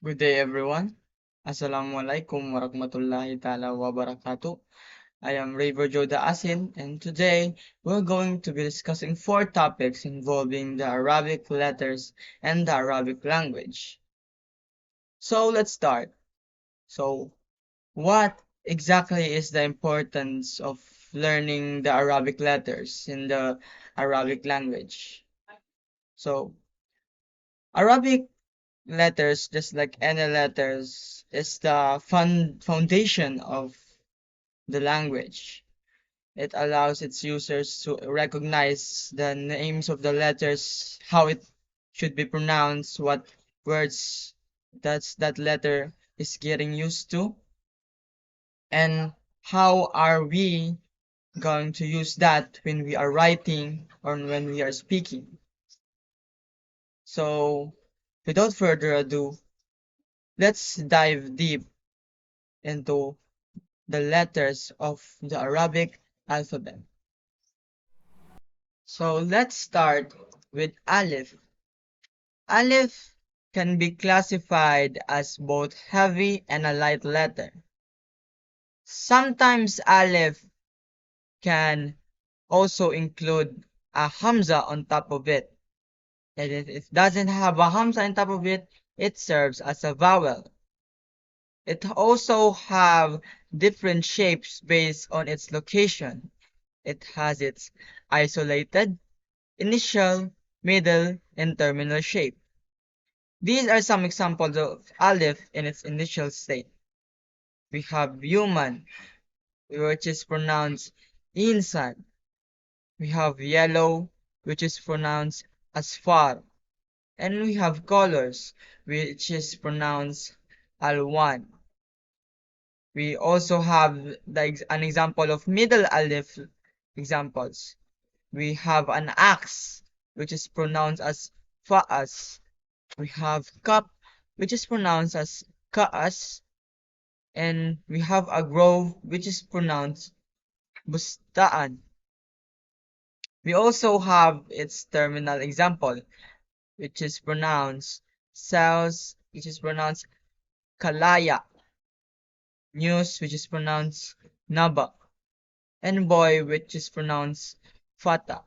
Good day, everyone. Assalamualaikum warahmatullahi ta'ala wabarakatuh. I am Raver Joda Asin, and today we're going to be discussing four topics involving the Arabic letters and the Arabic language. So let's start. So, what exactly is the importance of learning the Arabic letters in the Arabic language? So, Arabic letters, just like any letters, is the foundation of the language. It allows its users to recognize the names of the letters, how it should be pronounced, what words that letter is getting used to, and how are we going to use that when we are writing or when we are speaking. So, without further ado, let's dive deep into the letters of the Arabic alphabet. So let's start with Alif. Alif can be classified as both heavy and a light letter. Sometimes Alif can also include a Hamza on top of it. And if it doesn't have a Hamza on top of it, it serves as a vowel. It also have different shapes based on its location. It has its isolated, initial, middle, and terminal shape. These are some examples of Aleph in its initial state. We have human, which is pronounced insan. We have yellow, which is pronounced asfar. And we have colors, which is pronounced alwan. We also have an example of middle Aleph examples. We have an axe, which is pronounced as fa'as. We have cup, which is pronounced as ka'as. And we have a grove, which is pronounced bustaan. We also have its terminal example, which is pronounced cells, which is pronounced kalaya. News, which is pronounced naba. And boy, which is pronounced fata.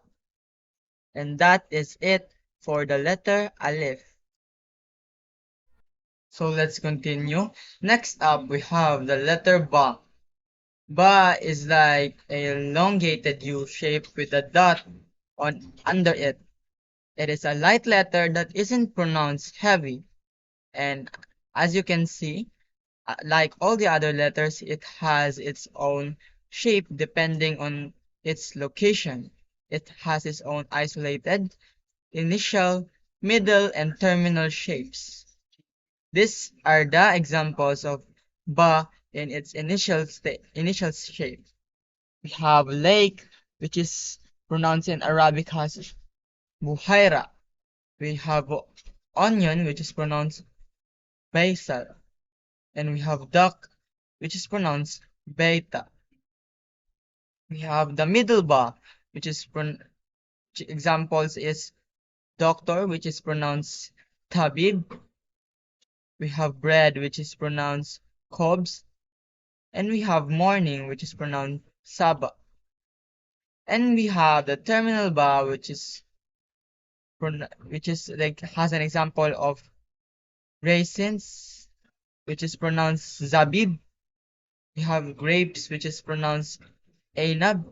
And that is it for the letter Aleph. So let's continue. Next up, we have the letter Ba. Ba is like a elongated U shape with a dot on under it. It is a light letter that isn't pronounced heavy. And as you can see, like all the other letters, it has its own shape depending on its location. It has its own isolated, initial, middle, and terminal shapes. These are the examples of ba in its initial shape. We have lake, which is pronounced in Arabic as buhaira. We have onion, which is pronounced baisal. And we have duck, which is pronounced beta. We have the middle ba, which is examples is doctor, which is pronounced tabib. We have bread, which is pronounced khobs. And we have morning, which is pronounced saba. And we have the terminal ba, which is like has an example of raisins, which is pronounced zabib. We have grapes, which is pronounced ainab.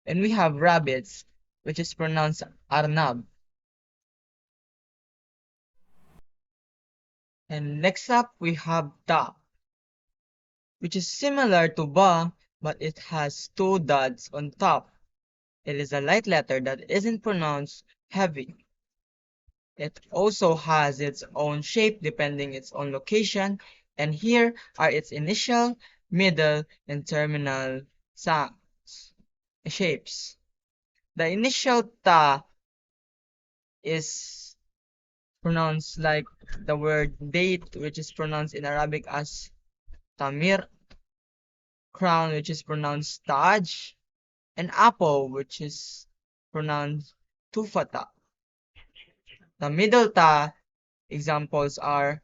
And we have rabbits, which is pronounced arnab. And next up, we have ta, which is similar to ba, but it has two dots on top. It is a light letter that isn't pronounced heavy. It also has its own shape depending its own location, and here are its initial, middle, and terminal shapes. The initial ta is pronounced like the word date, which is pronounced in Arabic as tamir, crown, which is pronounced taj, and apple, which is pronounced tufata. The middle ta examples are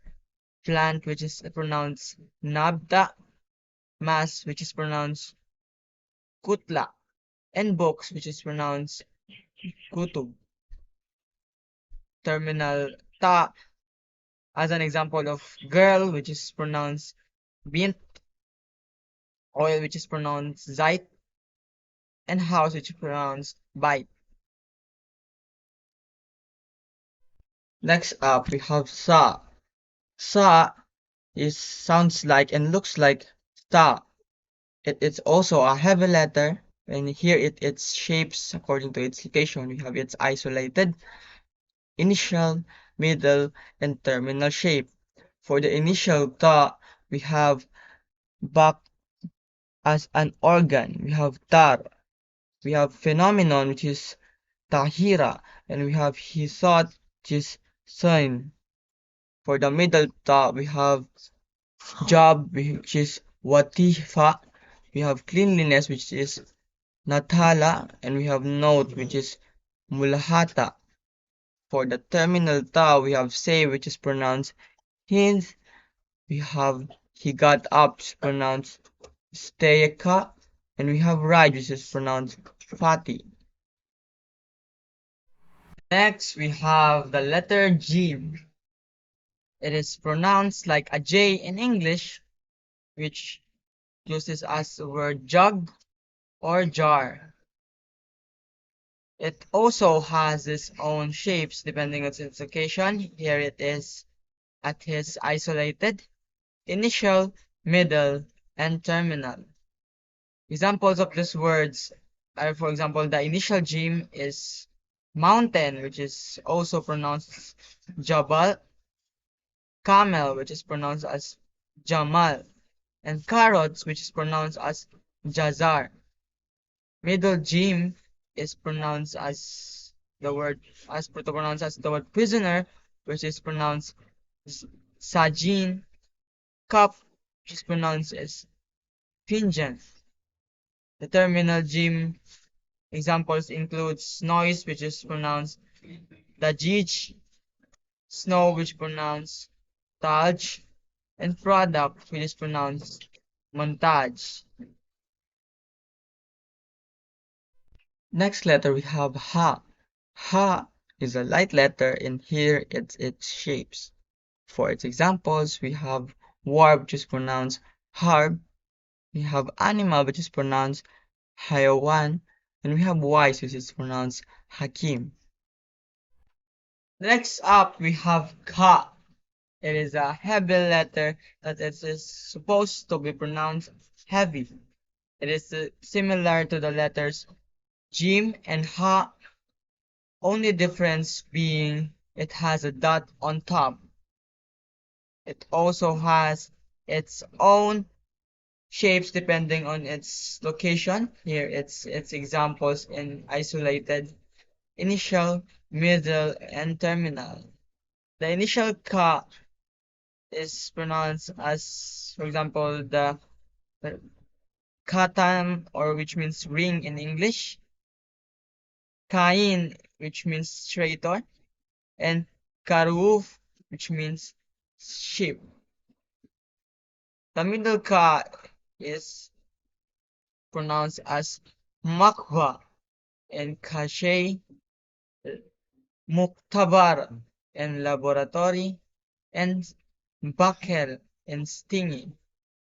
plant, which is pronounced nabda, mass, which is pronounced kutla, and books, which is pronounced kutub. Terminal ta as an example of girl, which is pronounced bint, oil, which is pronounced zait, and house, which is pronounced bite. Next up, we have sa. Sa is sounds like and looks like sta. It is also a heavy letter, and here its shapes according to its location. We have its isolated, initial, middle, and terminal shape. For the initial ta, we have back as an organ. We have tar. We have phenomenon, which is tahira, and we have he thought, which is sign. For the middle ta, we have job, which is watifa. We have cleanliness, which is nathala, and we have note, which is mulahata. For the terminal ta, we have say, which is pronounced hind. We have he got up, which is pronounced stayaka, and we have ride, which is pronounced fati. Next, we have the letter G. It is pronounced like a J in English, which uses as the word jug or jar. It also has its own shapes depending on its location. Here it is at its isolated, initial, middle, and terminal. Examples of these words are, for example, the initial gym is mountain, which is also pronounced jabal, camel, which is pronounced as jamal, and carrots, which is pronounced as jazar. Middle gym is pronounced as the word as pronounced as the word prisoner, which is pronounced sajin. Cup, which is pronounced as finjan. The terminal gym examples includes noise, which is pronounced dajij, snow, which is pronounced taj, and product, which is pronounced montage. Next letter we have ha. Ha is a light letter and here its shapes. For its examples, we have warb, which is pronounced harb. We have animal, which is pronounced hayawan. And we have wise, which is pronounced hakim. Next up, we have ka. It is a heavy letter that it is supposed to be pronounced heavy. It is similar to the letters jim and ha, only difference being it has a dot on top. It also has its own shapes depending on its location. Here its examples in isolated, initial, middle, and terminal. The initial ka is pronounced as, for example, the katan, or which means ring in English, kain, which means traitor, and karuf, which means sheep. The middle ka is pronounced as makwa and kashay, muktabar in laboratory, and bakel in stinging.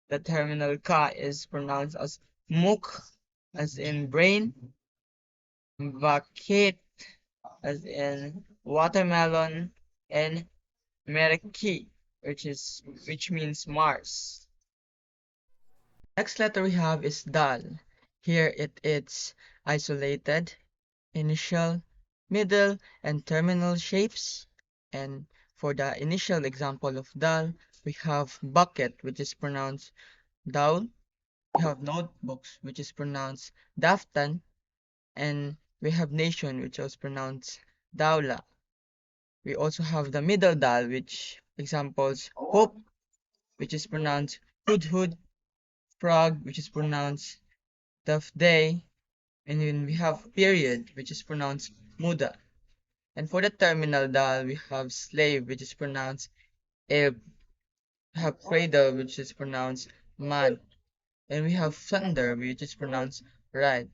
The terminal ka is pronounced as muk, as in brain, bakit, as in watermelon, and merki, which means Mars. Next letter we have is dal. Here it's isolated, initial, middle, and terminal shapes. And for the initial example of dal, we have bucket, which is pronounced daul. We have notebooks, which is pronounced daftan. And we have nation, which was pronounced daula. We also have the middle dal, which examples hope, which is pronounced hudhud, frog, which is pronounced day, and then we have period, which is pronounced muda. And for the terminal dal, we have slave, which is pronounced eb. We have cradle, which is pronounced mad, and we have thunder, which is pronounced right.